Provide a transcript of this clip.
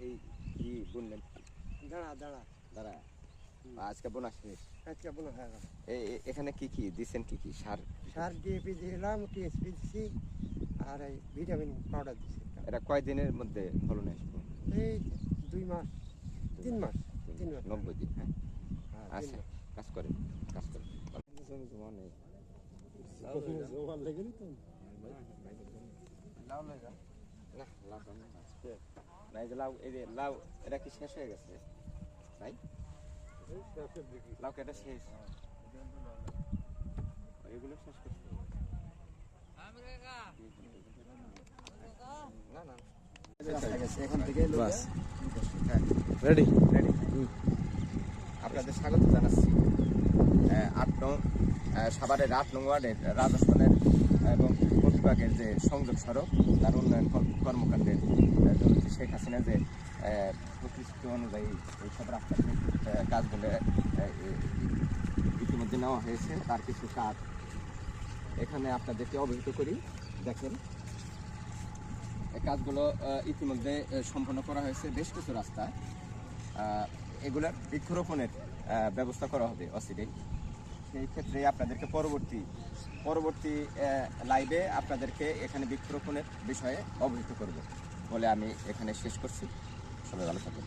এই কি বুনলেন? দাঁড়া আজকে বোনা শেষ। এখানে কি কি দিচ্ছেন? কি কি সার ডিএপি দিলাম, টিএসপি দিচ্ছি আর এই ভিটামিন পাউডার দিচ্ছি। এটা কয় দিনের মধ্যে ফলন আসবে? এই 2 মাস 3 মাস 90 দিন। হ্যাঁ, হ্যাঁ, আচ্ছা, কাজ করে জমা নেই। লাউ এই যে লাউ এটা কি শেষ হয়ে গেছে ভাই? লাউ কেটে শেষ, এগুলো শেষ করছে না না এখান থেকে রেডি রেডি। আপনাদের স্বাগত জানাচ্ছি 8 নং সাভারের 8 নং ওয়ার্ডের রাজস্থানের এবং প্রতিবাগের যে সংযোগ সড়ক তার উন্নয়ন কর্মকাণ্ডের শেখ হাসিনা যে প্রতিশ্রুতি অনুযায়ী এইসব রাস্তাঘাটের কাজগুলো ইতিমধ্যে নেওয়া হয়েছে। তার কিছু কাজ এখানে আপনাদেরকে অবহিত করি। দেখেন, এই কাজগুলো ইতিমধ্যে সম্পন্ন করা হয়েছে। বেশ কিছু রাস্তা এগুলার বৃক্ষরোপণের ব্যবস্থা করা হবে অচিরেই। সেই ক্ষেত্রে আপনাদেরকে পরবর্তী লাইভে আপনাদেরকে এখানে বৃক্ষরোপণের বিষয়ে অবহিত করব বলে আমি এখানে শেষ করছি। সবাই ভালো থাকবেন।